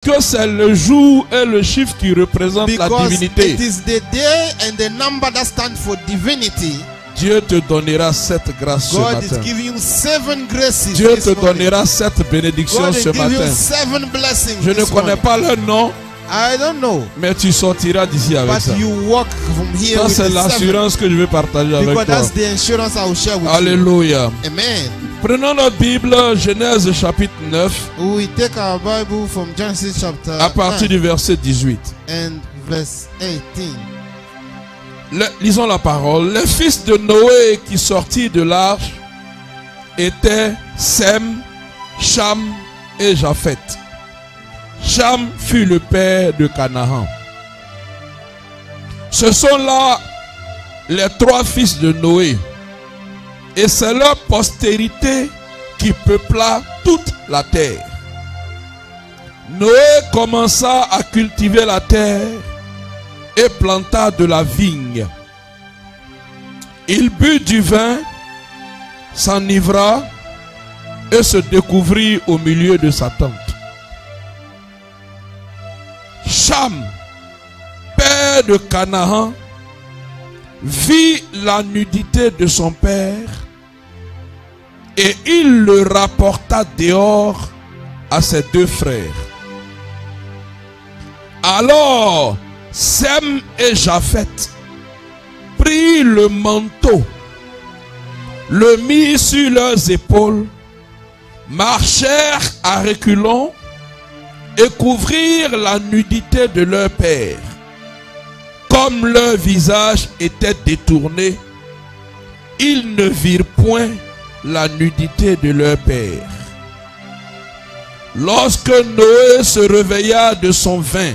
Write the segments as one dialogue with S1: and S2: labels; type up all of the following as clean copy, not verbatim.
S1: Que c'est le jour et le chiffre qui représentent la
S2: Because
S1: divinité.
S2: it is the day and the number that stand for divinity.
S1: Dieu te donnera cette grâce ce
S2: God is
S1: matin.
S2: giving you 7 graces.
S1: Dieu
S2: this
S1: te
S2: morning.
S1: donnera cette bénédiction
S2: God is
S1: ce
S2: giving you
S1: matin.
S2: 7 blessings.
S1: Je ne
S2: this
S1: connais
S2: morning.
S1: pas leur nom,
S2: I don't know.
S1: mais tu sortiras d'ici avec
S2: But
S1: ça.
S2: you walk from here
S1: Ça,
S2: with
S1: c'est
S2: the 7.
S1: l'assurance que je vais partager avec
S2: Because
S1: toi.
S2: that's the insurance I will share with
S1: Alléluia.
S2: you. Amen.
S1: Prenons notre Bible, Genèse chapitre 9,
S2: We take our Bible from Genesis chapter
S1: à partir
S2: 9
S1: du verset 18.
S2: and verse 18.
S1: Lisons la parole. Les fils de Noé qui sortirent de l'arche étaient Sem, Cham et Japheth. Cham fut le père de Canaan. Ce sont là les 3 fils de Noé. Et c'est leur postérité qui peupla toute la terre. Noé commença à cultiver la terre et planta de la vigne. Il but du vin, s'enivra et se découvrit au milieu de sa tente. Cham, père de Canaan, vit la nudité de son père et il le rapporta dehors à ses 2 frères. Alors Sem et Japheth prirent le manteau, le mirent sur leurs épaules, marchèrent à reculons et couvrirent la nudité de leur père. Comme leur visage était détourné, ils ne virent point la nudité de leur père. Lorsque Noé se réveilla de son vin,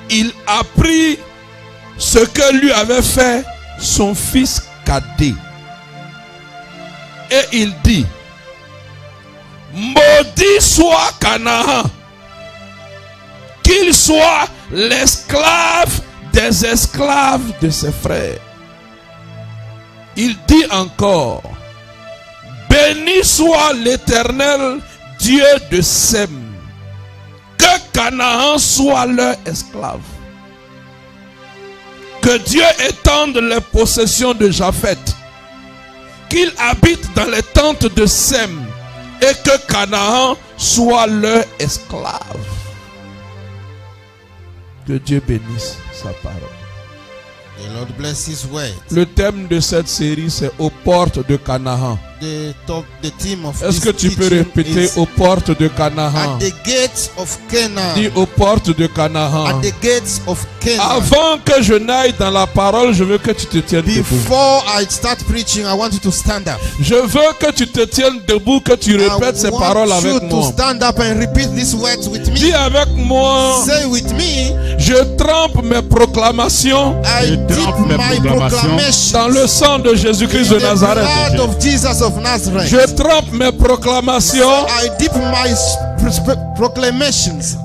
S1: il apprit ce que lui avait fait son fils cadet. Et il dit: maudit soit Canaan, qu'il soit l'esclave des esclaves de ses frères. Il dit encore: béni soit l'Éternel, Dieu de Sem, que Canaan soit leur esclave. Que Dieu étende les possessions de Japheth, qu'il habite dans les tentes de Sem, et que Canaan soit leur esclave. Que Dieu bénisse sa parole.
S2: The Lord bless His word.
S1: Le thème de cette série, c'est aux portes de Canaan.
S2: The theme of
S1: Est-ce que
S2: this
S1: tu peux
S2: teaching
S1: répéter
S2: is
S1: aux portes de Canaan?
S2: at the gates of Canaan.
S1: Dis aux portes de Canaan.
S2: At the gates of Canaan.
S1: Avant que je n'aille dans la parole, je veux que tu te tiennes debout.
S2: Before I start preaching, I want you to stand up.
S1: Je veux que tu te tiennes debout, que tu répètes ces paroles
S2: I
S1: avec
S2: want you to
S1: moi.
S2: stand up and repeat these words with me.
S1: Dis avec moi:
S2: Say with me.
S1: je trempe mes proclamations
S2: I dip my proclamation
S1: dans le sang de Jésus-Christ de
S2: in the
S1: Nazareth.
S2: blood of Jesus of Nazareth.
S1: Je trempe mes proclamations.
S2: I dip my proclamations.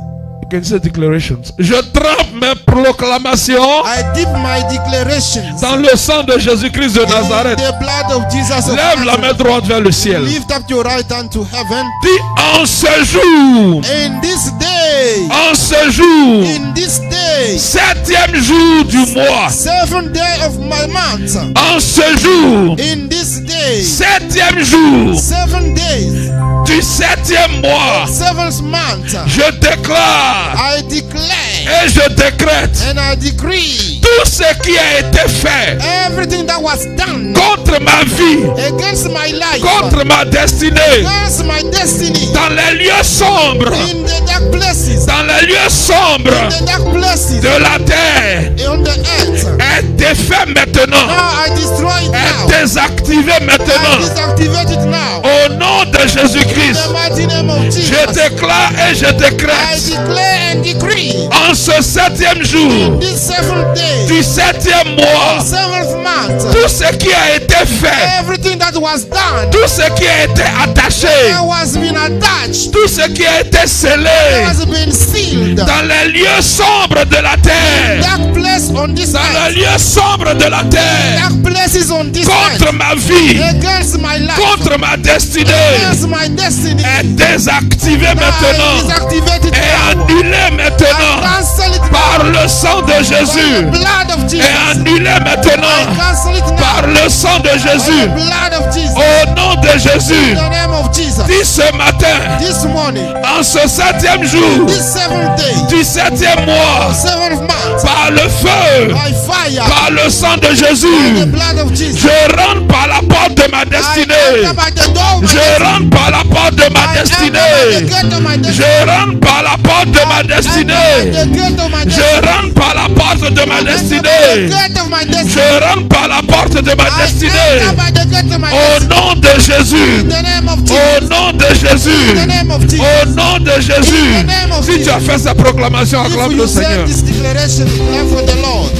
S1: You can say declarations. Je trempe mes proclamations
S2: I dip my declarations
S1: dans le sang de Jésus-Christ de
S2: in
S1: Nazareth.
S2: the blood of Jesus of
S1: Lève la main
S2: Nazareth.
S1: droite vers le ciel.
S2: Lift up your right hand to heaven.
S1: Dis: en ce jour,
S2: In this day,
S1: en ce jour,
S2: in this day,
S1: 7e jour du mois,
S2: 7th day of my month,
S1: en ce jour,
S2: in this day,
S1: 7e jour
S2: 7 days,
S1: du 7e mois,
S2: 7th month,
S1: je déclare
S2: I declare
S1: et je décrète
S2: and I decree
S1: tout ce qui a été fait
S2: everything that was done
S1: contre ma vie,
S2: against my life,
S1: contre ma destinée,
S2: against my destiny,
S1: dans les lieux sombres,
S2: in the dark places,
S1: dans les lieux sombres
S2: in the dark places,
S1: de la terre,
S2: on the earth.
S1: est défait maintenant,
S2: Now I destroy it
S1: est
S2: now.
S1: désactivé
S2: I
S1: maintenant,
S2: deactivate it now.
S1: au nom de
S2: In
S1: Jésus-Christ.
S2: the mighty name of Jesus.
S1: Je déclare et je
S2: I
S1: décrète
S2: declare and decree
S1: en ce 7e jour
S2: this 7th day,
S1: du 7e mois,
S2: 7th month,
S1: tout ce qui a été fait,
S2: everything that was done,
S1: tout ce qui a été attaché,
S2: that was been attached,
S1: tout ce qui a été scellé
S2: has been sealed.
S1: dans les lieux sombres de la terre,
S2: Dark place on this
S1: dans
S2: earth,
S1: les lieux sombres de la terre,
S2: dark places on this
S1: contre
S2: earth,
S1: ma vie,
S2: against my life,
S1: contre ma destinée,
S2: against my destiny,
S1: est désactivé maintenant
S2: deactivated
S1: et
S2: now.
S1: annulé maintenant
S2: Cancel it
S1: par
S2: now.
S1: le sang de
S2: By
S1: Jésus.
S2: the blood of Jesus.
S1: Et annulé maintenant
S2: Cancel it now.
S1: par le sang de
S2: By
S1: Jésus.
S2: the blood of Jesus.
S1: Au nom de Jésus,
S2: In the name of Jesus.
S1: dis ce matin,
S2: This morning,
S1: en ce 7e jour
S2: this 7th day,
S1: du 7e mois,
S2: 7th month,
S1: par le feu,
S2: by fire,
S1: par le sang de
S2: by the
S1: Jésus,
S2: blood of Jesus,
S1: je rentre par la porte de ma
S2: I
S1: destinée.
S2: enter by the door of my
S1: Je
S2: destiny.
S1: rentre par la porte de ma
S2: I enter by the
S1: destinée.
S2: gate of my destiny.
S1: Je rentre par la porte de ma
S2: I enter by
S1: destinée.
S2: the gate of my destiny.
S1: Je rentre par la porte de ma
S2: I enter by the
S1: destinée.
S2: gate of my destiny.
S1: Je rentre par la porte de ma
S2: I enter
S1: destinée.
S2: by the gate of my
S1: Au
S2: destiny.
S1: nom de Jésus.
S2: In the name of
S1: Au
S2: Jesus.
S1: nom de
S2: In
S1: Jésus.
S2: the name of
S1: Au
S2: Jesus.
S1: nom de Jésus.
S2: In the name of
S1: Si tu as fait cette proclamation,
S2: If
S1: acclame
S2: you
S1: le
S2: say
S1: Seigneur.
S2: this declaration, clap for the Lord.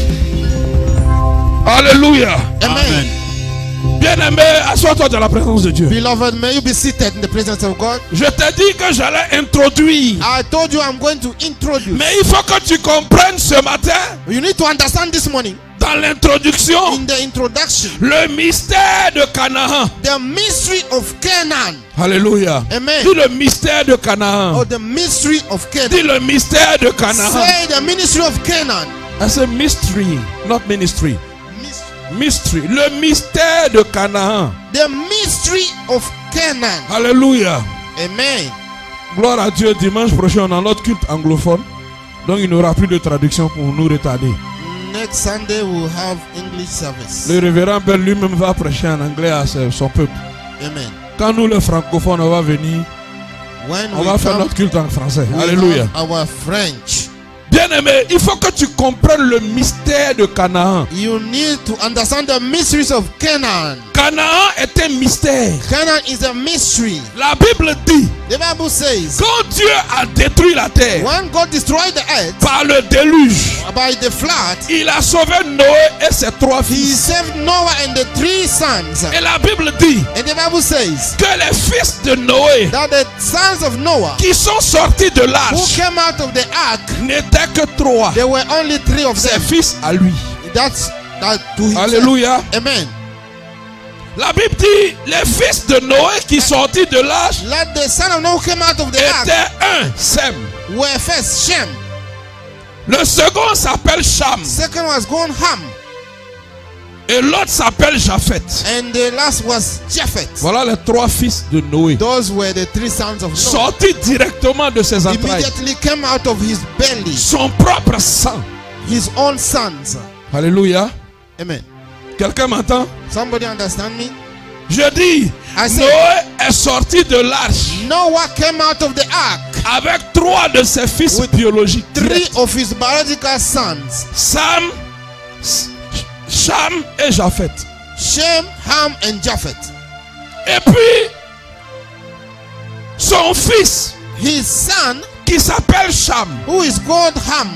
S1: Alléluia.
S2: Amen.
S1: Bien-aimé, assois-toi dans la présence de Dieu.
S2: Beloved, may you be seated in the presence of God.
S1: Je t'ai dit que j'allais introduire.
S2: I told you I'm going to introduce.
S1: Mais il faut que tu comprennes ce matin,
S2: You need to understand this morning,
S1: dans l'introduction,
S2: in the introduction,
S1: le mystère de Canaan.
S2: the mystery of Canaan.
S1: Alléluia.
S2: Amen.
S1: Dis le mystère de Canaan.
S2: Or the mystery of
S1: Dis
S2: Canaan.
S1: le mystère de Canaan.
S2: Say the ministry of Canaan.
S1: I say mystery, not ministry.
S2: Mys-
S1: Mystery. Le mystère de Canaan.
S2: The mystery of Canaan.
S1: Alléluia.
S2: Amen.
S1: Gloire à Dieu. Dimanche prochain, on a notre culte anglophone. Donc il n'y aura plus de traduction pour nous retarder.
S2: Next Sunday we'll have English service.
S1: Le révérend Père lui-même va prêcher en anglais à son peuple.
S2: Amen.
S1: Quand nous, les francophones, on va venir,
S2: When
S1: on
S2: we
S1: va faire
S2: come,
S1: notre culte en français.
S2: we
S1: Alléluia.
S2: have our French.
S1: Bien-aimé, il faut que tu comprennes le mystère de Canaan.
S2: You need to understand the mysteries of Canaan.
S1: Canaan est un mystère.
S2: Canaan is a mystery.
S1: La Bible dit,
S2: The Bible says,
S1: quand Dieu a détruit la terre
S2: when God destroyed the earth
S1: par le déluge,
S2: by the flood,
S1: il a sauvé Noé et ses 3
S2: He
S1: fils.
S2: saved Noah and the 3 sons.
S1: Et la Bible dit
S2: And the Bible says
S1: que les fils de Noé
S2: that the sons of Noah
S1: qui sont sortis de
S2: who
S1: l'arche
S2: came out of the ark,
S1: n'étaient que 3.
S2: there were only 3 of
S1: Ses
S2: them.
S1: fils à lui.
S2: That's that to himself.
S1: Alléluia.
S2: Amen.
S1: La Bible dit les fils de Noé qui sortis de l'arche
S2: Let the son of Noah who came out of the ark
S1: étaient un, Sem.
S2: were first Shem.
S1: Le second s'appelle Cham.
S2: Second was gone Ham.
S1: Et l'autre s'appelle Japhet.
S2: And the last was Japheth.
S1: Voilà les 3 fils de Noé.
S2: Those were the 3 sons of Noah.
S1: Sortis directement de ses entrailles.
S2: Immediately came out of his belly,
S1: Son propre sang.
S2: his own sons.
S1: Alléluia.
S2: Amen.
S1: Quelqu'un m'entend?
S2: Somebody understand me?
S1: Je dis,
S2: I say-
S1: Noé est sorti de l'arche
S2: Noah came out of the ark
S1: avec 3 de ses fils
S2: with
S1: biologiques.
S2: 3 of his biological sons,
S1: Sam, Cham et Japhet.
S2: Shem, Ham, and Japheth.
S1: Et puis, son fils
S2: His son,
S1: qui s'appelle Cham
S2: who is called Ham,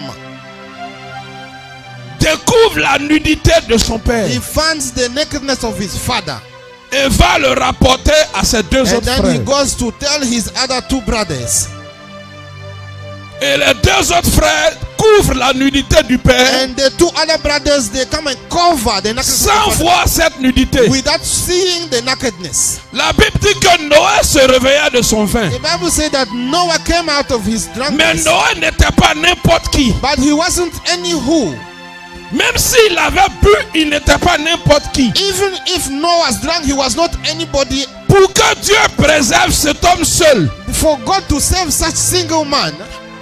S1: découvre la nudité de son père
S2: he finds the nakedness of his father.
S1: et va le rapporter à ses 2
S2: And
S1: autres
S2: then he
S1: frères.
S2: goes to tell his other 2 brothers.
S1: Et les 2 autres frères couvrent la nudité du père
S2: And the 2 other brothers, they come and cover the nakedness
S1: sans
S2: of the
S1: voir cette nudité.
S2: father without seeing the nakedness.
S1: La Bible dit que Noé se réveilla de son vin.
S2: The Bible said that Noah came out of his
S1: Mais
S2: drunkenness,
S1: Noé n'était pas n'importe qui.
S2: but he wasn't any who.
S1: Même s'il avait bu, il n'était pas n'importe qui.
S2: Even if Noah was drunk, he was not anybody.
S1: Pour que Dieu préserve cet homme seul,
S2: For God to save such single man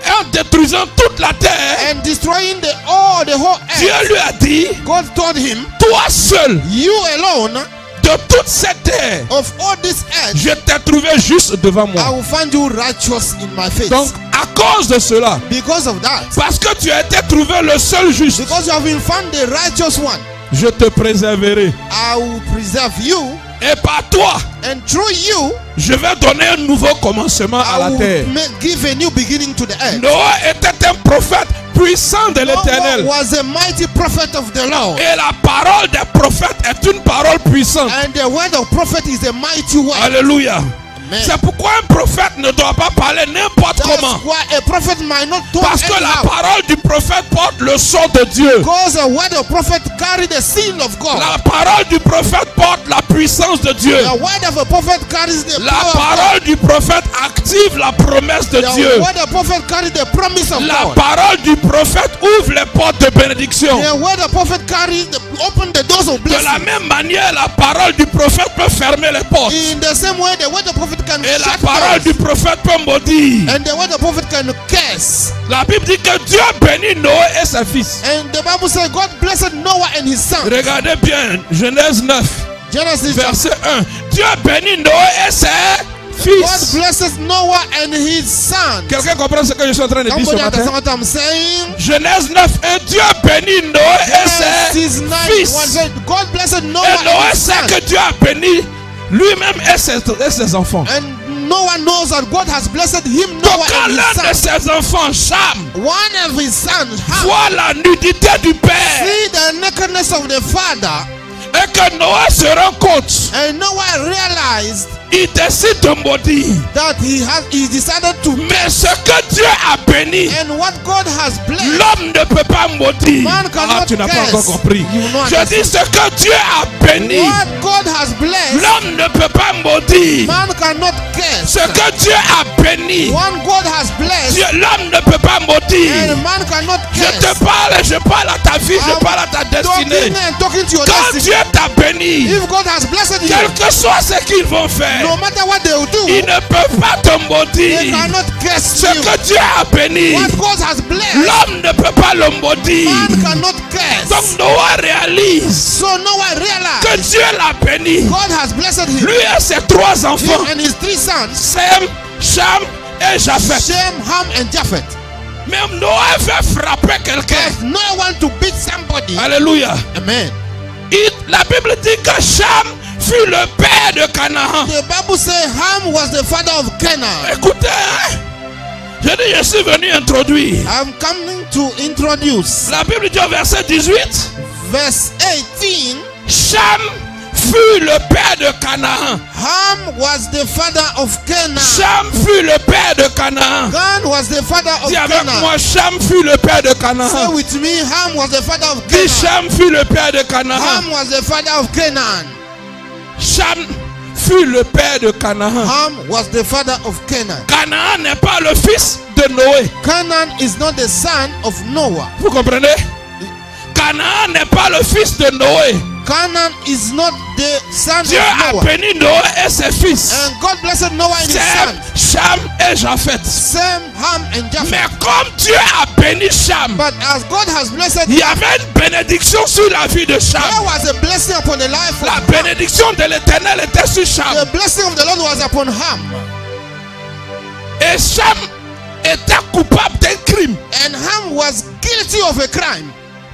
S1: en détruisant toute la terre,
S2: and destroying the whole
S1: Dieu
S2: earth,
S1: lui a dit,
S2: God told him,
S1: toi seul,
S2: you alone
S1: de toute cette terre,
S2: of all this earth,
S1: je t'ai trouvé juste devant
S2: I
S1: moi.
S2: will find you righteous in my face.
S1: Donc, à cause de cela,
S2: Because of that,
S1: parce que tu as été trouvé le seul juste,
S2: because you have been found the righteous one,
S1: je te préserverai.
S2: I will preserve you,
S1: Et par toi,
S2: and through you,
S1: je vais donner un nouveau commencement à
S2: I
S1: la terre.
S2: will give a new beginning to the earth.
S1: Noé était un prophète puissant de
S2: Noah
S1: l'Éternel.
S2: was a mighty prophet of the Lord.
S1: Et la parole des prophètes est une parole puissante.
S2: And the word of prophet is a mighty word.
S1: Alléluia.
S2: Amen.
S1: C'est pourquoi un prophète ne doit pas parler n'importe
S2: That's
S1: comment.
S2: why a prophet might not talk
S1: Parce que la
S2: anyhow.
S1: parole du prophète porte le sceau de Dieu.
S2: Because the word of prophet carry the seal of God.
S1: La parole du prophète porte la puissance de Dieu.
S2: The word of a prophet carries the
S1: La
S2: power of
S1: parole du prophèète active la promesse de
S2: God.
S1: Dieu.
S2: The word of prophet carries the promise of
S1: La
S2: God.
S1: parole du prophète ouvre les portes de bénédiction.
S2: The word of prophet carries open the doors of
S1: De la
S2: blessing.
S1: même manière, la parole du prophète peut fermer les portes.
S2: In the same way, the word of prophet can
S1: Et la
S2: shut
S1: parole
S2: doors.
S1: du prophète peut maudire.
S2: And the word of prophet can curse.
S1: La Bible dit que Dieu bénit Noé et ses fils.
S2: And the Bible says God blessed Noah and his son.
S1: Regardez bien, Genèse 9,
S2: Genesis
S1: verset 1. Dieu bénit Noé et ses
S2: God
S1: fils.
S2: blesses Noah and his son.
S1: Quelqu'un comprend ce que je suis en train de dire ce
S2: Somebody
S1: matin?
S2: understand what I'm saying?
S1: Genèse 9, 1. Dieu bénit Noé et
S2: Genesis
S1: ses
S2: 9,
S1: fils.
S2: one said, God blessed Noah
S1: Et Noé
S2: and his
S1: sait
S2: son.
S1: que Dieu a béni lui-même et ses enfants.
S2: And Noah knows that God has blessed him,
S1: Donc
S2: Noah
S1: quand
S2: and
S1: l'un de
S2: his son.
S1: ses enfants, Cham,
S2: One of his sons, Ham,
S1: voit la nudité du père
S2: see the nakedness of the father,
S1: et que Noé se rend compte,
S2: and Noah realized
S1: il décide de maudire.
S2: that he decided to,
S1: Mais ce que Dieu a béni,
S2: and what God has blessed,
S1: l'homme ne peut pas maudire.
S2: Man cannot
S1: Tu n'as pas
S2: curse.
S1: encore compris.
S2: You will not
S1: Je dis ce que Dieu a béni,
S2: what God has blessed,
S1: l'homme ne peut pas maudire.
S2: man cannot curse.
S1: Ce que Dieu a béni,
S2: One God has blessed,
S1: l'homme ne peut pas maudire.
S2: and man cannot
S1: Je te
S2: curse.
S1: parle, je parle à ta vie, je
S2: I'm
S1: parle à ta destinée.
S2: talking to your
S1: Quand
S2: destiny.
S1: Dieu t'a béni,
S2: If God has blessed you,
S1: quel que soit ce qu'ils vont faire,
S2: no matter what they will do,
S1: ils ne peuvent pas te
S2: they
S1: maudire.
S2: cannot curse
S1: Ce
S2: you.
S1: que Dieu a béni,
S2: What God has blessed,
S1: l'homme ne peut pas le maudire.
S2: man cannot curse.
S1: Donc Noah réalise
S2: So Noah
S1: que
S2: realized
S1: Dieu l'a béni.
S2: God has blessed him,
S1: Lui et ses trois enfants,
S2: him and his three sons,
S1: Sem, Cham et Japheth.
S2: Shem, Ham, and Japheth.
S1: Même Noah veut frapper quelqu'un.
S2: If no one to beat somebody,
S1: Alléluia.
S2: amen.
S1: La Bible dit que Cham fut le père de Canaan.
S2: The Bible says Ham was the father of Canaan.
S1: Écoutez, hein, je suis venu introduire.
S2: I'm coming to introduce
S1: La Bible dit au verset 18,
S2: verse 18.
S1: Cham fut le père de Canaan.
S2: Ham was the father of Canaan.
S1: Cham fut le père de Canaan.
S2: Gan was the father of
S1: Dis avec moi,
S2: Canaan.
S1: Cham fut le père de
S2: Say
S1: Canaan.
S2: with me, Ham was the father of
S1: Dis,
S2: Canaan.
S1: Cham fut le père de Canaan.
S2: Ham was the father of Canaan.
S1: Cham fut le père de Canaan.
S2: Ham was the father of Canaan.
S1: Canaan n'est pas le fils de Noé.
S2: Canaan is not the son of Noah.
S1: Vous comprenez? Canaan n'est pas le fils de Noé.
S2: Canaan is not the son
S1: Dieu
S2: of
S1: a
S2: Noah.
S1: béni Noé et ses fils.
S2: And God blessed Noah and his
S1: Sem,
S2: son.
S1: Cham et Japheth.
S2: Sem, Ham, and Japheth.
S1: Mais comme Dieu a béni Cham,
S2: But as God has blessed
S1: il y avait une bénédiction sur la vie de Cham.
S2: there was a blessing upon the life of
S1: La
S2: Ham.
S1: bénédiction de l'Éternel était sur Cham.
S2: The blessing of the Lord was upon Ham.
S1: Et Cham était coupable d'un crime.
S2: And Ham was guilty of a crime.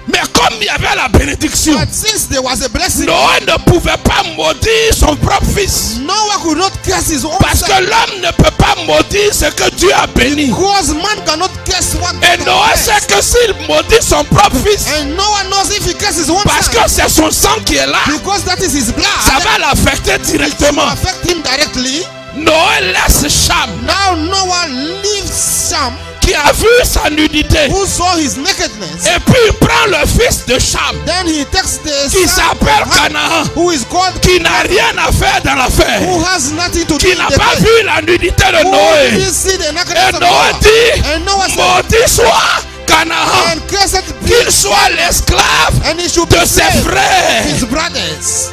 S1: Mais comme il y avait la bénédiction,
S2: But since there was a blessing,
S1: Noé ne pouvait pas maudire son propre fils.
S2: Noah could not curse his own
S1: Parce que
S2: son.
S1: l'homme ne peut pas maudire ce que Dieu a béni.
S2: Because man cannot curse what
S1: Et
S2: God
S1: Noé
S2: has
S1: sait
S2: blessed.
S1: que s'il maudit son propre fils,
S2: And Noah knows if he curses his own
S1: parce que
S2: son,
S1: c'est son sang qui est là,
S2: because that is his blood,
S1: ça va l'affecter
S2: it will
S1: directement.
S2: affect him directly.
S1: Noé laisse Cham,
S2: Now Noah leaves Shem,
S1: qui a vu sa nudité,
S2: who saw his nakedness.
S1: et puis il prend le fils de Cham,
S2: Then he takes the
S1: qui
S2: son of
S1: s'appelle
S2: Ham,
S1: Canaan,
S2: who is called,
S1: qui n'a rien à faire dans l'affaire,
S2: who has nothing to do
S1: qui
S2: with
S1: n'a
S2: the
S1: pas
S2: place.
S1: vu la nudité de
S2: Who
S1: Noé.
S2: didn't see the
S1: Et
S2: nakedness of
S1: Noé
S2: Noah.
S1: dit,
S2: And Noah said,
S1: maudit soit Canaan,
S2: and cursed
S1: qu'il soit l'esclave
S2: and he should be
S1: de ses
S2: slave
S1: frères.
S2: his brothers.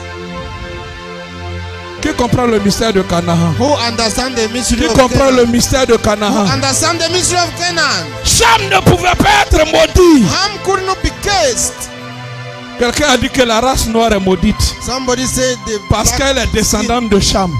S1: Qui comprend le mystère de Canaan?
S2: Who understand the mystery
S1: Qui
S2: of
S1: comprend
S2: Canaan?
S1: le mystère de
S2: Who
S1: Canaan?
S2: understand the mystery of Canaan?
S1: Cham ne pouvait pas être maudit.
S2: Ham could not be cursed.
S1: Quelqu'un a dit que la race noire est maudite
S2: Somebody said the
S1: parce
S2: black,
S1: qu'elle est descendante de Cham.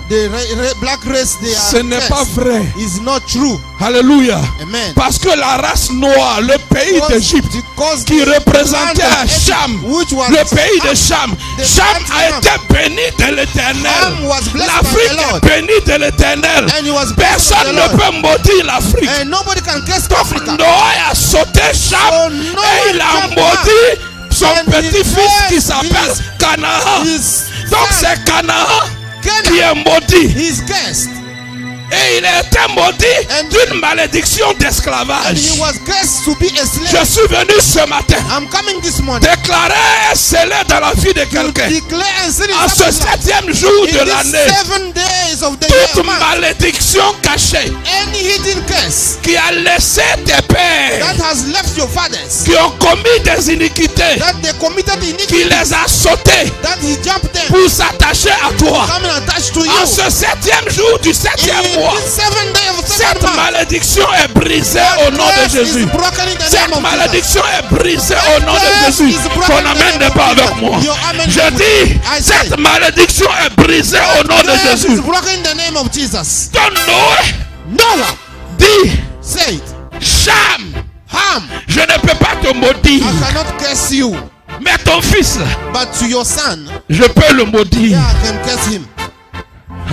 S2: black race they
S1: Ce
S2: are
S1: n'est
S2: cursed.
S1: pas vrai.
S2: Is not true.
S1: Alléluia.
S2: Amen.
S1: Parce que la race noire, le pays d'Égypte,
S2: Because
S1: qui
S2: the
S1: représentait
S2: land of Egypt,
S1: Cham,
S2: which was
S1: le pays de
S2: Ham,
S1: Cham,
S2: the
S1: Cham
S2: land
S1: a
S2: of
S1: été béni de l'Éternel.
S2: Ham was blessed by
S1: L'Afrique
S2: the Lord.
S1: est bénie de l'Éternel.
S2: And he was blessed by
S1: Personne
S2: the
S1: ne
S2: Lord.
S1: peut maudire l'Afrique.
S2: And nobody can curse
S1: Donc
S2: Africa.
S1: Noé a sauté Cham
S2: So
S1: et
S2: Noah
S1: il a
S2: jumped
S1: maudit son
S2: And he
S1: petit-fils qui
S2: cursed
S1: s'appelle
S2: his-
S1: Canaan.
S2: His
S1: Donc
S2: son,
S1: c'est Canaan qui
S2: Canaan,
S1: est maudit.
S2: he's cursed.
S1: Et il a été maudit d'une malédiction
S2: And
S1: d'esclavage.
S2: he was cursed to be a slave.
S1: Je suis venu ce matin
S2: I'm coming this morning.
S1: déclarer et sceller dans la vie de quelqu'un.
S2: Declare and seal
S1: En
S2: in
S1: ce
S2: somebody's life.
S1: 7e jour de
S2: In
S1: l'année,
S2: these 7 days of the
S1: toute
S2: year,
S1: malédiction cachée
S2: any hidden curse
S1: qui a laissé tes pères,
S2: that has left your fathers,
S1: qui ont commis des iniquités,
S2: that they committed
S1: qui
S2: iniquity,
S1: les a sautés
S2: that he jumped them,
S1: pour s'attacher à toi.
S2: come and attach to
S1: En
S2: you.
S1: ce 7e jour du 7e mois,
S2: In this 7th day of the 7th
S1: cette
S2: month,
S1: malédiction est brisée au nom de
S2: curse is
S1: Jésus.
S2: broken in the name
S1: Cette
S2: of Jesus.
S1: malédiction est brisée au nom de Jésus. Ton amen n'est pas avec moi. Je dis, cette malédiction est brisée au nom de
S2: Curse is
S1: Jésus.
S2: broken in the name of Jesus.
S1: Ton Noé
S2: Noah,
S1: dit,
S2: say it.
S1: Cham,
S2: Ham,
S1: je ne peux pas te maudire,
S2: I cannot curse you,
S1: mais ton fils,
S2: but to your son,
S1: je peux le maudire.
S2: yeah, I can curse him.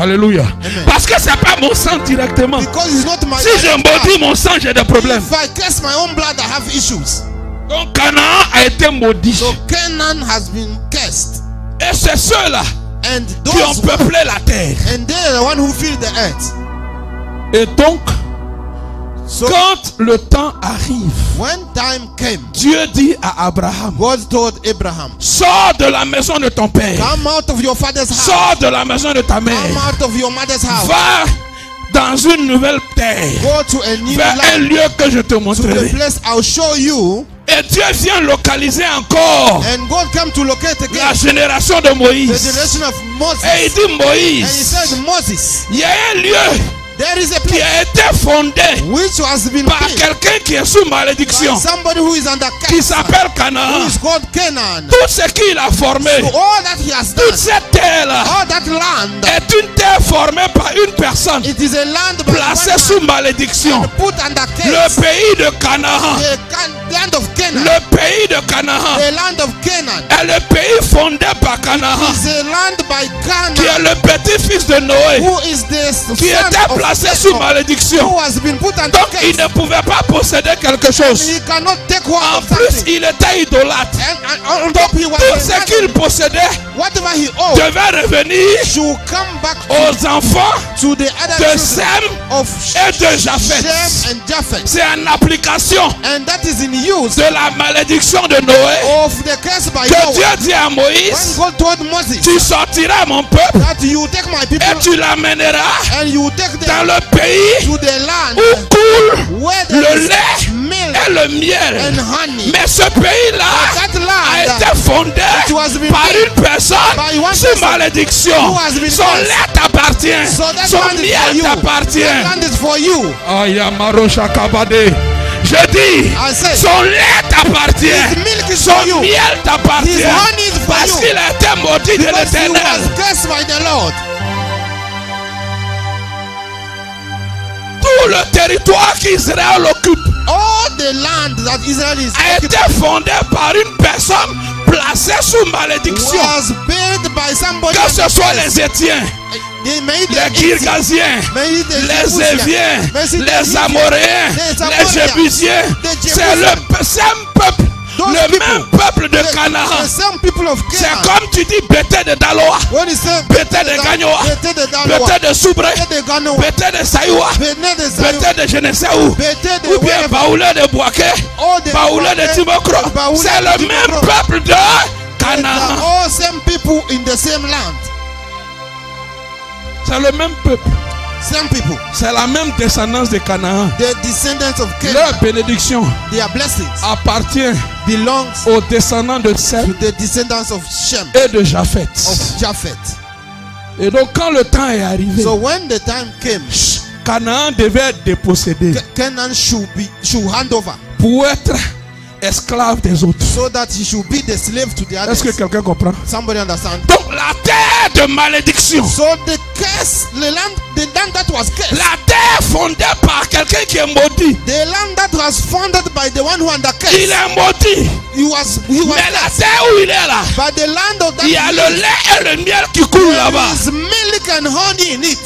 S1: Alléluia. Parce que c'est pas mon sang directement.
S2: Because it's not my
S1: Si je maudis mon sang, j'ai des problèmes.
S2: If I curse my own blood, I have issues.
S1: Donc Canaan a été maudit.
S2: So Canaan has been cursed.
S1: Et c'est ceux-là
S2: And
S1: qui ont
S2: those
S1: peuplé la terre.
S2: and they are the one who fill the earth.
S1: Et donc,
S2: So
S1: quand le temps arrive,
S2: when time came,
S1: Dieu dit à Abraham,
S2: God told Abraham,
S1: sors de la maison de ton père,
S2: come out of your father's house.
S1: sors de la maison de ta
S2: Come
S1: mère,
S2: out of your mother's house.
S1: va dans une nouvelle terre,
S2: Go to a new
S1: vers un
S2: land.
S1: lieu que je te
S2: To the
S1: montrerai.
S2: place I'll show you.
S1: Et Dieu vient localiser encore
S2: And God came to locate
S1: la
S2: again
S1: génération de
S2: the
S1: Moïse.
S2: generation of Moses.
S1: Et il dit,
S2: And he
S1: Moïse,
S2: said, Moses,
S1: il y a un lieu
S2: there is a
S1: qui
S2: place
S1: a été fondé
S2: which has been
S1: par
S2: built
S1: quelqu'un qui est sous
S2: by
S1: malédiction,
S2: somebody who is under
S1: qui
S2: curse,
S1: s'appelle
S2: who
S1: Canaan.
S2: is called Canaan.
S1: Tout ce qu'il a formé,
S2: So all that he has
S1: toute
S2: done,
S1: cette terre-là
S2: all that land,
S1: est une terre formée par une personne
S2: it is a land by
S1: placée
S2: one
S1: sous
S2: man
S1: malédiction.
S2: and put under
S1: Le
S2: curse.
S1: pays de Canaan,
S2: The land of Canaan,
S1: le pays de Canaan
S2: the land of Canaan,
S1: est le pays fondé par Canaan,
S2: is a land by
S1: qui est
S2: Canaan,
S1: le petit-fils de Noé,
S2: who is the
S1: qui
S2: son
S1: était
S2: of
S1: placé sous
S2: Jacob,
S1: malédiction.
S2: who has been put under
S1: Donc il
S2: curse.
S1: ne pouvait pas posséder quelque chose.
S2: He cannot take one
S1: En
S2: of
S1: plus,
S2: something.
S1: il était idolâtre.
S2: And on top he was
S1: Tout ce qu'il possédait
S2: whatever he owed
S1: devait revenir
S2: should come back
S1: aux enfants
S2: to the other
S1: de
S2: children
S1: Sem
S2: of
S1: et de Japheth.
S2: Shem and Japheth.
S1: C'est en application
S2: And that is in use
S1: de la malédiction de Noé
S2: of the curse by
S1: que Dieu
S2: Noah.
S1: dit à
S2: When
S1: Moïse,
S2: God told Moses
S1: tu sortiras mon peuple
S2: that you take my
S1: et
S2: people
S1: tu l'amèneras
S2: and you take
S1: dans
S2: them
S1: le pays
S2: to the land
S1: où coule
S2: where
S1: le
S2: there is
S1: lait
S2: milk
S1: et le miel.
S2: and honey.
S1: Mais ce pays-là
S2: That
S1: a
S2: land
S1: été fondé
S2: it was been
S1: par
S2: built
S1: une personne
S2: by one
S1: sous
S2: person
S1: malédiction.
S2: who has been
S1: Son
S2: cursed.
S1: lait t'appartient.
S2: So that
S1: Son
S2: land is for
S1: miel
S2: you.
S1: t'appartient.
S2: That land is for you.
S1: Ayamaro Shakabade. Je dis,
S2: I say,
S1: son lait t'appartient.
S2: his milk is
S1: Son
S2: for you.
S1: miel t'appartient.
S2: His honey is for
S1: Parce
S2: you.
S1: qu'il a été maudit de
S2: Because he
S1: l'Éternel.
S2: was cursed by the Lord.
S1: Tout le territoire qu'Israël occupe
S2: All the land that Israel is
S1: a été fondé par une personne placée sous malédiction.
S2: was built by somebody.
S1: Que ce soit les Étiens,
S2: They made
S1: les
S2: the
S1: Girgasiens, les Éviens, les Amoréens, les Jébusiens. C'est le même peuple, le même peuple de Canaan.
S2: The same people of
S1: C'est
S2: Canaan.
S1: comme tu dis Bété de Daloa,
S2: When he said
S1: Bété de Gagnoa,
S2: Bete de Daloa,
S1: Bété de Soubré,
S2: Bete de Ganoa,
S1: Bété de Saïwa,
S2: Bete de Sayo,
S1: Bété de je ne sais où,
S2: Bete de
S1: ou bien
S2: wherever.
S1: Baoulé de Boaké,
S2: All the
S1: Baoulé de Timokro.
S2: Baoulé
S1: C'est
S2: de
S1: le même
S2: Timokro.
S1: peuple de
S2: They are
S1: Canaan.
S2: all same people in the same land.
S1: C'est le même peuple.
S2: Same people.
S1: C'est la même descendance de Canaan.
S2: The descendants of
S1: Leur
S2: Canaan.
S1: bénédiction
S2: Their blessings
S1: appartient
S2: belongs
S1: aux descendants de
S2: to
S1: Sem
S2: the descendants of Shem,
S1: et de Japheth.
S2: of Japheth.
S1: Et donc quand le temps est arrivé,
S2: So when the time came,
S1: Canaan devait être dépossédé
S2: Canaan should hand over
S1: pour être esclave des autres.
S2: so that he should be the slave to the
S1: Est-ce que
S2: others.
S1: quelqu'un comprend?
S2: Somebody understand?
S1: Donc la terre de malédiction,
S2: So the curse, the land that was cursed,
S1: la terre fondée par quelqu'un qui est maudit,
S2: the land that was founded by the one who under curse,
S1: il est maudit.
S2: he was
S1: Mais la
S2: cursed.
S1: terre où il est là,
S2: But the land of that
S1: il y a le
S2: land,
S1: lait et le miel qui coulent
S2: there
S1: là-bas.
S2: is milk and honey in it.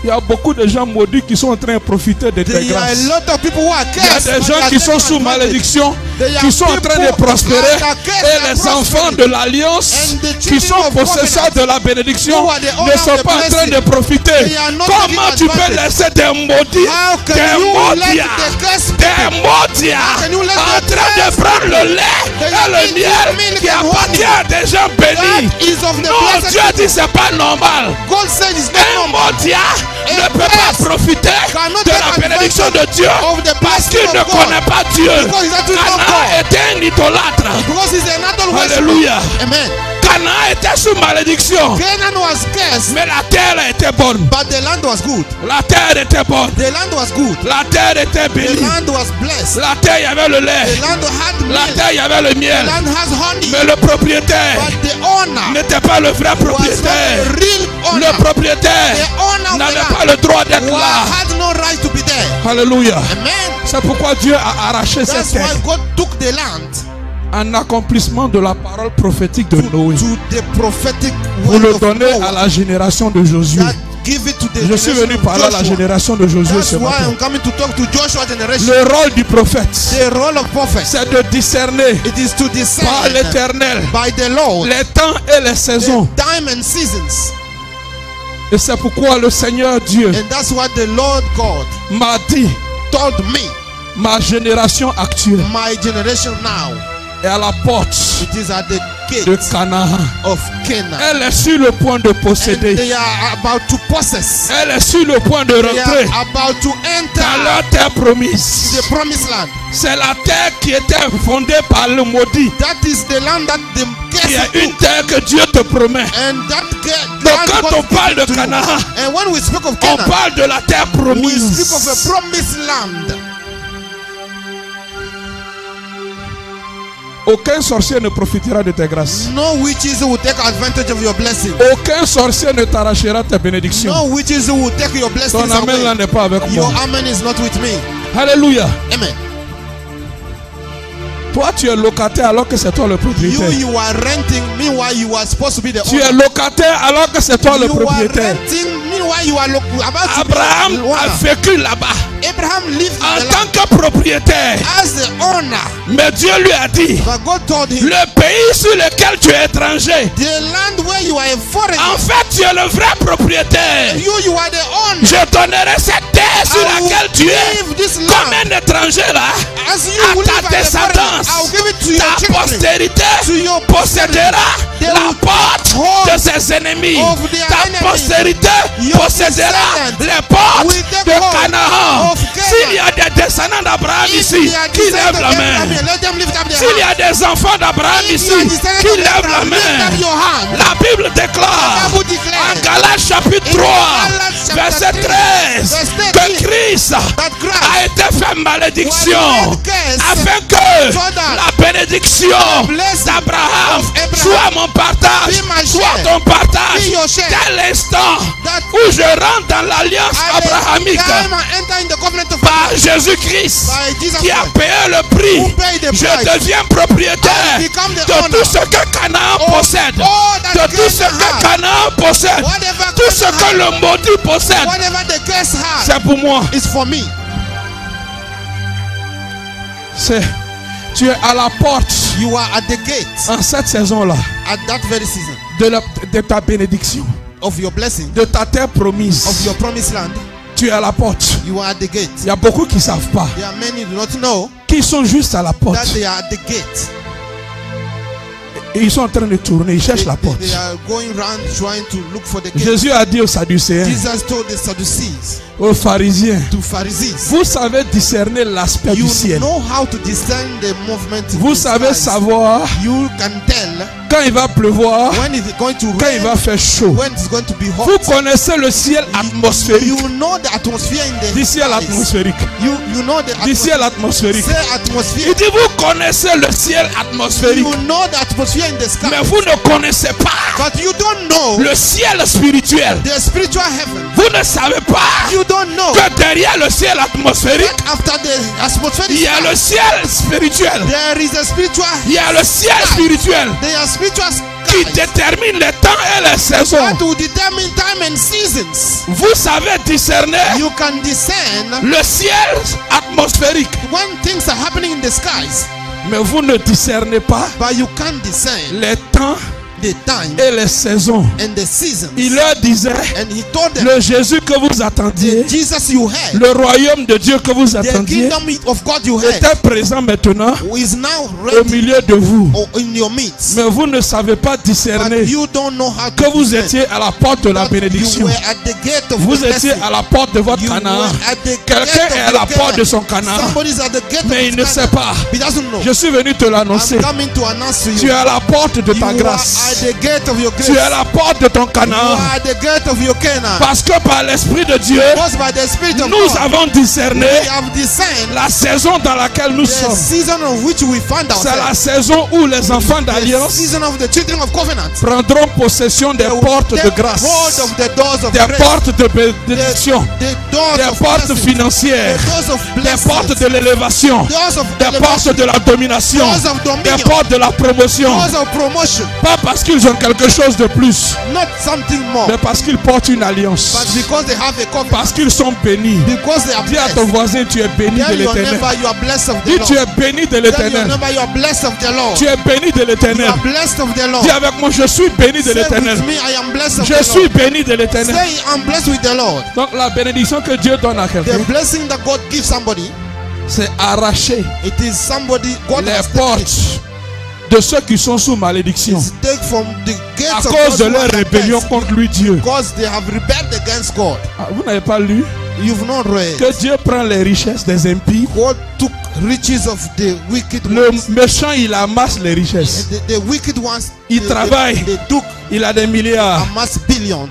S1: Il y a beaucoup de gens maudits qui sont en train de profiter de tes
S2: There are a
S1: grâces.
S2: lot of people who are
S1: Il y a
S2: cursed.
S1: des
S2: but
S1: gens
S2: they are
S1: qui sont
S2: taking
S1: sous
S2: advantage.
S1: malédiction,
S2: There are
S1: qui sont en train de
S2: people
S1: prospérer,
S2: that are cursed
S1: et
S2: and
S1: les enfants
S2: prospering.
S1: de l'alliance
S2: And the
S1: qui
S2: children
S1: sont
S2: of
S1: possesseurs de la bénédiction
S2: who are the owner
S1: ne
S2: of
S1: sont
S2: the
S1: pas en train
S2: blessing.
S1: de profiter.
S2: They are not
S1: Comment
S2: taking
S1: tu peux
S2: advantage.
S1: laisser des maudits,
S2: How can
S1: des
S2: you let
S1: maudias,
S2: the cursed
S1: des
S2: people
S1: maudias
S2: How can you let
S1: en
S2: the
S1: train de
S2: cursed
S1: prendre le lait
S2: They
S1: et le
S2: eat
S1: miel
S2: milk
S1: qui
S2: and
S1: appartient
S2: honey.
S1: à des gens bénis?
S2: That is of the
S1: Non,
S2: blessed
S1: Dieu
S2: people.
S1: dit c'est pas normal.
S2: God said it's not
S1: Un
S2: normal.
S1: maudit ne
S2: A
S1: peut pas
S2: curse
S1: profiter
S2: cannot
S1: de
S2: take
S1: la bénédiction de
S2: advantage
S1: Dieu
S2: of the
S1: parce qu'il
S2: blessing
S1: ne
S2: of God.
S1: connaît pas Dieu.
S2: Because he's actually not
S1: Canaan
S2: God.
S1: était un idolâtre.
S2: Because he's an idol worshiper.
S1: Alléluia.
S2: Amen.
S1: Canaan était sous malédiction.
S2: Canaan was cursed,
S1: Mais la terre était bonne.
S2: but the land was good.
S1: La terre était bonne.
S2: The land was good.
S1: La terre était
S2: The
S1: bénie.
S2: land was blessed.
S1: La terre, il y avait le
S2: The
S1: lait.
S2: land had
S1: La
S2: milk.
S1: terre, il y avait le
S2: The
S1: miel.
S2: land has honey.
S1: Mais le propriétaire
S2: But the owner
S1: n'était pas le vrai
S2: was not
S1: propriétaire.
S2: a real owner.
S1: Le propriétaire
S2: The owner of
S1: n'avait
S2: the
S1: pas
S2: land
S1: le droit d'être là.
S2: had no right to be there.
S1: Alléluia.
S2: Amen.
S1: C'est pourquoi Dieu a arraché cette
S2: That's why
S1: terre
S2: God took the land
S1: en accomplissement de la parole prophétique de Noé.
S2: to the prophetic
S1: Pour
S2: word
S1: le
S2: of
S1: donner à
S2: Noah.
S1: la génération de Josué.
S2: That give it to the
S1: Je suis
S2: generation
S1: venu
S2: of
S1: parler à la
S2: Joshua.
S1: génération de Josué
S2: That's
S1: ce
S2: why
S1: matin.
S2: I'm coming to talk to Joshua generation.
S1: Le rôle du prophète,
S2: The role of prophet,
S1: c'est de discerner
S2: it is to
S1: par
S2: discern
S1: l'Éternel
S2: by the Lord
S1: les temps et les saisons.
S2: the time and seasons.
S1: Et c'est pourquoi le Seigneur Dieu
S2: And that's what the Lord God
S1: m'a dit,
S2: told me.
S1: ma génération actuelle
S2: My generation now,
S1: est à la porte
S2: it is at the
S1: de
S2: gate
S1: Canaan.
S2: of Canaan.
S1: Elle est sur le point de
S2: And
S1: posséder.
S2: they are about to possess.
S1: Elle est sur le point de
S2: They
S1: rentrer
S2: are about to
S1: dans
S2: enter
S1: leur terre promise.
S2: the promised land.
S1: C'est la terre qui était fondée par le maudit.
S2: That is the land that the
S1: Il y a
S2: cursed
S1: une
S2: took.
S1: terre que Dieu te promet.
S2: And that
S1: Donc
S2: land
S1: quand
S2: God
S1: on parle de
S2: given to you.
S1: Canaan,
S2: And when we speak of
S1: on
S2: Canaan,
S1: parle de la terre
S2: we
S1: promise.
S2: speak of a promised land.
S1: Aucun sorcier ne profitera de tes grâces.
S2: No witches will take advantage of your blessing.
S1: Aucun sorcier ne t'arrachera tes bénédictions.
S2: No witches will take your
S1: Ton
S2: blessings
S1: amen là
S2: away.
S1: n'est pas avec
S2: Your
S1: moi.
S2: amen is not with me.
S1: Alléluia.
S2: Amen.
S1: Toi, tu es locataire alors que c'est toi le propriétaire.
S2: You are renting, meanwhile you are supposed to be the
S1: Tu es
S2: owner.
S1: locataire alors que c'est toi le
S2: You are
S1: propriétaire.
S2: renting, meanwhile you are about to
S1: Abraham
S2: be the
S1: a
S2: owner.
S1: vécu là-bas
S2: Abraham lived
S1: en
S2: in the
S1: tant
S2: land
S1: que propriétaire.
S2: as the owner.
S1: Mais Dieu lui a dit,
S2: But God told him,
S1: le pays sur lequel tu es étranger,
S2: the land where you are a foreigner,
S1: en fait tu es le vrai propriétaire.
S2: you are the owner.
S1: Je donnerai cette terre sur
S2: I will
S1: laquelle tu es
S2: give this
S1: comme
S2: land
S1: un étranger là.
S2: as you
S1: À
S2: will
S1: ta
S2: live as a foreigner.
S1: descendance,
S2: I will give it to your
S1: ta
S2: children.
S1: postérité
S2: To your
S1: possédera
S2: They
S1: la
S2: will
S1: porte
S2: hold
S1: de ses ennemis.
S2: of their
S1: Ta
S2: enemies.
S1: postérité
S2: Your
S1: possédera
S2: descendants
S1: les portes
S2: will take
S1: de
S2: hold
S1: Canaan.
S2: of Canaan.
S1: S'il y a des descendants d'Abraham
S2: If
S1: ici,
S2: they are
S1: qui lèvent la
S2: descendants of
S1: main.
S2: Abraham, let them lift up their
S1: S'il y
S2: hand.
S1: a des enfants d'Abraham
S2: If
S1: ici,
S2: you are descendants
S1: qui
S2: of
S1: lèvent la
S2: Abraham, lift
S1: main.
S2: up your hand.
S1: La Bible déclare
S2: The Bible declares
S1: en Galates chapitre
S2: in
S1: 3,
S2: Galates chapter
S1: verset
S2: 3,
S1: 13,
S2: verse
S1: que
S2: 13,
S1: Christ
S2: that Christ
S1: a été fait malédiction
S2: was made curse
S1: afin que
S2: so that
S1: la bénédiction
S2: the blessing
S1: d'Abraham
S2: of Abraham
S1: soit mon partage,
S2: be my
S1: soit
S2: share,
S1: ton partage.
S2: be your share.
S1: Dès l'instant
S2: That
S1: où je rentre dans l'alliance
S2: at the
S1: abrahamique
S2: time I enter in the covenant of
S1: par Jésus-Christ
S2: by Jesus
S1: qui a
S2: Christ,
S1: payé le
S2: who
S1: prix,
S2: paid the
S1: je
S2: price,
S1: deviens propriétaire
S2: I become the
S1: de
S2: owner
S1: tout ce que Canaan
S2: of
S1: possède,
S2: all that
S1: de tout ce
S2: Canaan
S1: que
S2: has.
S1: Canaan possède,
S2: Whatever
S1: tout ce
S2: Canaan
S1: que le maudit possède,
S2: whatever the curse has
S1: c'est pour moi.
S2: is for me.
S1: Tu es à la porte
S2: You are at the gate
S1: en cette saison-là
S2: at that very season
S1: de ta bénédiction,
S2: of your blessing,
S1: de ta terre promise.
S2: of your promised land.
S1: Tu es à la porte.
S2: You are at the gate.
S1: Il y a beaucoup qui ne savent pas,
S2: There are many who do not know
S1: qui sont juste à la porte.
S2: that they are at the gate.
S1: Et ils sont en train de tourner, ils cherchent la porte.
S2: They are going around trying to look for the gate.
S1: Jésus a dit aux Sadducéens,
S2: Jesus told the Sadducees,
S1: aux pharisiens,
S2: to Pharisees,
S1: vous savez discerner l'aspect
S2: you
S1: du ciel.
S2: know how to discern the movement in
S1: Vous
S2: the
S1: savez
S2: skies.
S1: savoir
S2: You can tell
S1: quand il va pleuvoir,
S2: when it's going to
S1: quand il
S2: rain,
S1: va faire chaud.
S2: when it's going to be hot.
S1: Vous connaissez le ciel atmosphérique.
S2: You know the atmosphere in the
S1: Du ciel
S2: skies.
S1: atmosphérique.
S2: You know the
S1: Du ciel
S2: atmosphere.
S1: atmosphérique.
S2: Say atmosphere.
S1: Il dit, vous connaissez le ciel atmosphérique.
S2: You know the atmosphere appear in the sky.
S1: Mais vous ne connaissez pas
S2: But you don't know
S1: le ciel spirituel.
S2: the spiritual heaven.
S1: Vous ne savez pas
S2: You don't know
S1: que derrière le ciel atmosphérique,
S2: that after the atmospheric
S1: il y a
S2: sky,
S1: le ciel spirituel.
S2: there is a spiritual,
S1: Il y a le ciel spirituel
S2: there are spiritual
S1: qui
S2: skies
S1: détermine les temps et les saisons.
S2: that will determine time and seasons.
S1: Vous savez discerner
S2: You can discern
S1: le ciel atmosphérique,
S2: when things are happening in the skies,
S1: mais vous ne discernez pas
S2: but you can't discern
S1: les temps
S2: the time
S1: et les saisons.
S2: and the seasons.
S1: Il leur disait,
S2: And he told them,
S1: le Jésus que vous attendiez,
S2: Jesus you heard,
S1: le royaume de Dieu que vous
S2: the
S1: attendiez,
S2: kingdom of God you heard,
S1: était présent maintenant
S2: who is now
S1: au
S2: ready
S1: milieu de vous.
S2: or in your midst.
S1: Mais vous ne savez pas
S2: But
S1: discerner
S2: you don't know how
S1: que
S2: to
S1: vous
S2: discern.
S1: étiez à la porte de la
S2: That you
S1: bénédiction.
S2: were at the gate of
S1: Vous
S2: the
S1: étiez
S2: blessing.
S1: à la porte de votre
S2: You
S1: Canaan.
S2: were at the
S1: Quelqu'un
S2: gate
S1: est
S2: of
S1: à la
S2: the
S1: porte de son
S2: Canaan.
S1: Canaan,
S2: Somebody's at the gate
S1: mais
S2: of
S1: il
S2: his
S1: ne sait
S2: Canaan.
S1: pas.
S2: He doesn't know.
S1: Je suis venu te l'annoncer.
S2: I'm coming to announce to
S1: Tu
S2: you.
S1: es à la porte de
S2: You
S1: ta
S2: are
S1: grâce.
S2: at the gate of your grace.
S1: Tu es à la porte de ton
S2: You
S1: Canaan.
S2: are at the gate of your Canaan.
S1: Parce que par l'Esprit de Dieu,
S2: Because by the Spirit of
S1: nous
S2: God,
S1: avons discerné
S2: we have discerned
S1: la saison dans laquelle nous
S2: the
S1: sommes.
S2: season of which we find
S1: C'est la
S2: ourselves.
S1: saison où les enfants
S2: The
S1: d'alliance
S2: season of the children of covenant.
S1: prendront possession des
S2: They will
S1: portes de
S2: take
S1: grâce,
S2: hold of the doors of
S1: des
S2: grace.
S1: portes de bénédiction,
S2: The doors
S1: des
S2: of
S1: portes
S2: blessing.
S1: financières,
S2: The doors of
S1: des
S2: blessing.
S1: portes de l'élévation,
S2: Doors of
S1: des
S2: elevation.
S1: portes de la domination,
S2: Doors of dominion.
S1: des portes de la promotion.
S2: Doors of promotion.
S1: Pas parce qu'ils ont quelque chose de plus,
S2: Not something more.
S1: mais parce qu'ils portent une alliance.
S2: But because they have a covenant.
S1: Parce qu'ils sont bénis.
S2: Because they are
S1: Dis à ton
S2: blessed.
S1: voisin, tu es béni de
S2: Tell your
S1: l'éternel.
S2: neighbor you are blessed of the
S1: Dis,
S2: Lord.
S1: tu es béni de
S2: Tell your
S1: l'éternel.
S2: neighbor you are blessed of the Lord.
S1: Tu es béni de
S2: You
S1: l'éternel.
S2: are blessed of the Lord.
S1: Dis avec moi, je suis béni de
S2: Say
S1: l'éternel.
S2: with me, I am blessed of
S1: Je
S2: the
S1: suis
S2: Lord.
S1: béni de l'éternel.
S2: Say I'm blessed with the Lord.
S1: Donc la bénédiction que Dieu donne à
S2: The
S1: quelqu'un,
S2: blessing that God gives somebody,
S1: c'est arracher
S2: it is somebody God
S1: les
S2: has taken it.
S1: portes de ceux qui sont sous malédiction
S2: It's take from the
S1: à
S2: gates of
S1: cause
S2: those
S1: de
S2: who
S1: leur
S2: are
S1: rébellion
S2: cursed,
S1: contre lui, Dieu.
S2: because they have rebelled against God.
S1: Ah, vous n'avez pas lu
S2: You've not read.
S1: que Dieu prend les richesses des impies.
S2: God took riches of the wicked
S1: Le
S2: ones.
S1: méchant, il amasse les richesses.
S2: The wicked ones,
S1: Il travaille.
S2: they took
S1: Il a des milliards.
S2: amass billions.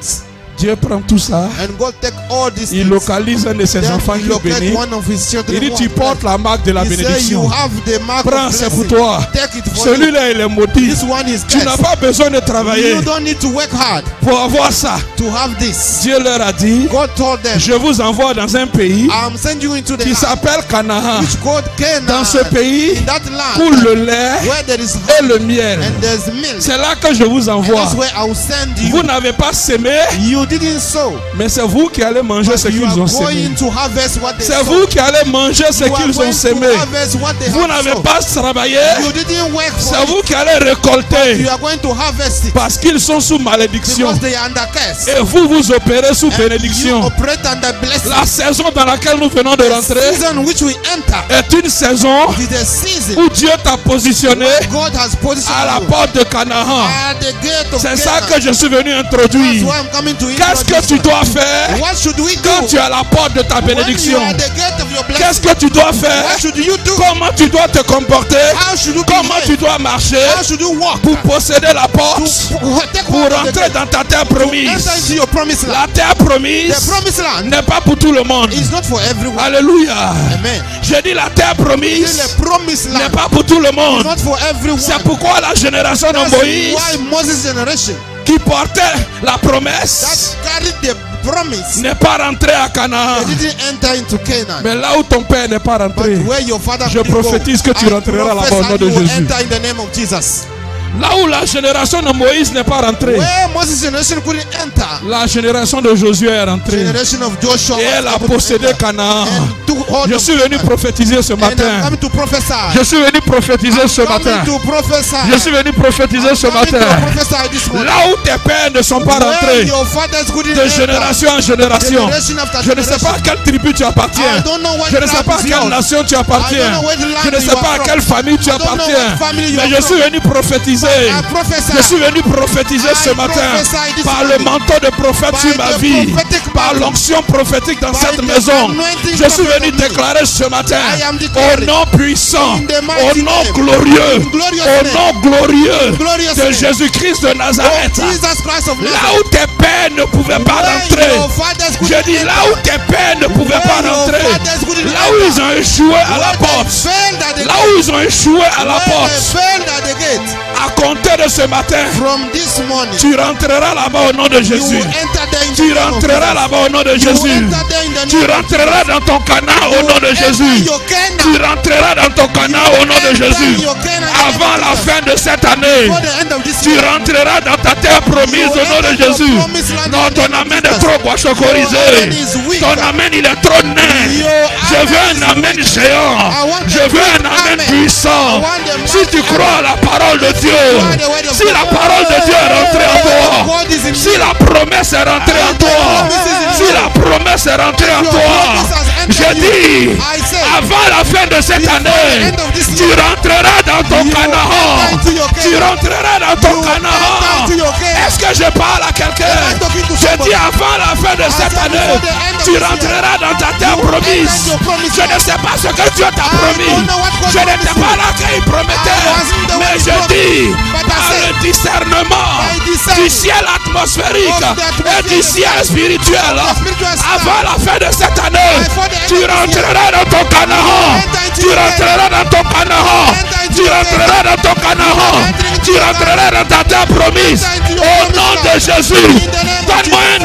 S1: Dieu prend tout ça.
S2: And God take all these
S1: Il
S2: things.
S1: localise un de ses
S2: Then
S1: enfants
S2: he
S1: qui est
S2: locate
S1: béni.
S2: one of his children.
S1: Il dit,
S2: who
S1: tu
S2: are
S1: portes
S2: blessed.
S1: la marque de la
S2: He said, you
S1: bénédiction.
S2: have the mark
S1: Prends,
S2: of
S1: c'est pour
S2: blessing.
S1: toi.
S2: Take it for you.
S1: Celui-là, il est maudit.
S2: This one is
S1: Tu n'as
S2: cursed.
S1: pas besoin de travailler
S2: You don't need to work hard
S1: pour avoir ça.
S2: to have this.
S1: Dieu leur a dit,
S2: God told them,
S1: je vous envoie dans un pays
S2: I'm sending you into the
S1: qui
S2: land
S1: s'appelle Canaan.
S2: which called Canaan.
S1: Dans ce pays,
S2: In that land
S1: coule le lait
S2: where there is
S1: et
S2: honey
S1: le miel.
S2: and there's milk.
S1: C'est là que je vous
S2: And
S1: envoie.
S2: that's where I will send you.
S1: Vous n'avez pas semé,
S2: You didn't sow,
S1: mais c'est vous qui allez manger
S2: but
S1: ce
S2: you
S1: qu'ils
S2: are
S1: ont semé.
S2: going to harvest what they
S1: C'est
S2: sow.
S1: vous qui allez manger ce
S2: You are
S1: qu'ils
S2: going
S1: ont
S2: to
S1: semé.
S2: harvest what they
S1: Vous
S2: have
S1: n'avez
S2: sown.
S1: pas travaillé,
S2: You didn't work for
S1: c'est
S2: it.
S1: vous qui allez récolter.
S2: You are going to harvest it
S1: Parce qu'ils sont sous malédiction.
S2: because they are under curse.
S1: Et vous, vous opérez sous
S2: And you
S1: bénédiction.
S2: operate under blessing.
S1: La saison dans laquelle nous venons de
S2: The
S1: rentrer
S2: season which we enter
S1: est une saison
S2: is the season
S1: où Dieu t'a positionné
S2: God has
S1: à
S2: positioned
S1: la
S2: you
S1: porte de Canaan.
S2: at the gate of
S1: C'est ça
S2: Canaan.
S1: que je suis venu
S2: That's
S1: introduire.
S2: why I'm coming to
S1: Qu'est-ce que
S2: introduce
S1: tu
S2: you.
S1: dois faire
S2: What should we
S1: quand
S2: do
S1: tu es à la porte de ta
S2: when you
S1: bénédiction?
S2: are at the gate of your
S1: Qu'est-ce
S2: blessing?
S1: que tu dois faire?
S2: What should you do?
S1: Comment tu dois te comporter?
S2: How should you
S1: Comment tu
S2: behave?
S1: dois marcher
S2: How should you walk
S1: pour posséder la porte,
S2: to take
S1: pour
S2: hold of the
S1: rentrer
S2: gate,
S1: dans ta terre
S2: to
S1: promise?
S2: enter into your promised land?
S1: La terre promise
S2: The promised land
S1: n'est pas pour tout le monde.
S2: is not for everyone.
S1: Alléluia.
S2: Amen.
S1: J'ai dit la terre promise
S2: The promised
S1: n'est
S2: land
S1: pas pour tout le
S2: is
S1: monde.
S2: not for everyone.
S1: C'est pourquoi la génération de
S2: That's
S1: Moïse
S2: why Moses' generation
S1: qui portait la promesse
S2: that carried the promise,
S1: n'est pas rentré à Canaan.
S2: they didn't enter into Canaan.
S1: Mais là où ton père n'est pas
S2: But
S1: rentré,
S2: where your father
S1: je
S2: couldn't go,
S1: prophétise que tu
S2: I
S1: rentreras là-bas au nom
S2: prophesy
S1: de
S2: you will
S1: Jésus.
S2: enter in the name of Jesus.
S1: Là où la génération de Moïse n'est pas rentrée,
S2: Where Moses' generation couldn't enter,
S1: la génération de Josué est rentrée.
S2: generation of Joshua
S1: Et
S2: was
S1: elle a
S2: able to
S1: possédé
S2: enter
S1: Canaan.
S2: and took hold
S1: Je
S2: of
S1: suis venu
S2: Canaan.
S1: prophétiser ce
S2: And I'm
S1: matin.
S2: coming to prophesy.
S1: Je suis venu prophétiser ce
S2: Coming
S1: matin.
S2: to prophesy.
S1: Je suis venu prophétiser ce
S2: Coming to
S1: matin.
S2: prophesy this morning.
S1: Là où tes pères ne sont pas
S2: Where
S1: rentrés,
S2: your fathers couldn't
S1: de
S2: enter,
S1: génération en génération,
S2: generation after
S1: je ne sais pas à
S2: generation.
S1: quelle tribu tu
S2: I
S1: appartiens.
S2: don't know what
S1: Je ne sais
S2: tribe
S1: pas à
S2: is
S1: quelle
S2: yours.
S1: nation tu
S2: I
S1: appartiens.
S2: don't know what land
S1: Je ne
S2: you
S1: sais
S2: are
S1: pas à
S2: from.
S1: quelle famille tu
S2: I don't know
S1: appartiens.
S2: what family you
S1: Mais
S2: are
S1: je suis
S2: from.
S1: venu prophétiser.
S2: I prophesy.
S1: Je suis venu prophétiser
S2: I
S1: ce matin
S2: prophesy this
S1: par le
S2: morning.
S1: manteau de prophète
S2: By
S1: sur ma
S2: the
S1: vie,
S2: prophetic
S1: par
S2: mantle.
S1: l'onction prophétique dans
S2: By
S1: cette
S2: the
S1: maison.
S2: anointing
S1: Je suis
S2: prophet
S1: venu
S2: of me.
S1: déclarer ce matin
S2: I am
S1: au
S2: declaring
S1: nom puissant,
S2: in the
S1: au
S2: mighty
S1: nom
S2: name,
S1: glorieux,
S2: in glorious
S1: au
S2: name,
S1: nom glorieux
S2: glorious
S1: de
S2: name,
S1: Jésus-Christ de Nazareth.
S2: Jesus Christ of
S1: Là
S2: Nazareth.
S1: où tes pères ne pouvaient pas
S2: Where
S1: rentrer,
S2: your fathers
S1: je
S2: couldn't
S1: dis là où
S2: enter.
S1: tes pères ne pouvaient pas
S2: Where your
S1: rentrer,
S2: fathers couldn't
S1: là où ils ont échoué à la
S2: Where they
S1: porte,
S2: failed at the
S1: là où ils ont échoué à la
S2: Where
S1: porte,
S2: they failed at the gate.
S1: À compter de ce matin,
S2: From this morning,
S1: tu rentreras là-bas au nom de
S2: you
S1: Jésus.
S2: will enter there in the
S1: Tu
S2: name of
S1: rentreras
S2: Jesus.
S1: là-bas au nom de
S2: You will
S1: Jésus.
S2: enter there in the
S1: Tu
S2: name of
S1: rentreras dans ton Canaan au nom de
S2: Jesus.
S1: Jésus.
S2: Enter your Canaan.
S1: Tu rentreras dans ton Canaan au nom de
S2: Enter
S1: Jésus.
S2: your Canaan in the name
S1: Avant
S2: of
S1: la
S2: Jesus.
S1: fin de cette année,
S2: Before the end of this
S1: tu
S2: year,
S1: rentreras dans ta terre promise au nom de Jésus. Non, ton amen est trop guachocorisé. Ton amen, il est trop nain. Je veux un amen géant. Je veux un amen puissant. Si tu crois à la parole de Dieu, si la parole de Dieu est rentrée en toi, si la promesse est rentrée en toi, si la promesse est rentrée en toi, je dis, avant la fin de cette année, tu rentreras dans ton Canaan. Tu rentreras dans ton Canaan. Est-ce que je parle à quelqu'un? Je dis, avant la fin de cette année, tu rentreras dans ta terre promise. Je ne sais pas ce que Dieu t'a promis. Je n'étais pas là quand il promettait. Mais je dis, par le discernement du ciel atmosphérique et du ciel spirituel, avant la fin de cette année, tu rentreras dans ton Canaan. Tu rentreras dans ton Canaan. Tu rentreras dans ton Canaan. Tu rentreras dans ta terre promise. Au nom de Jésus, donne-moi un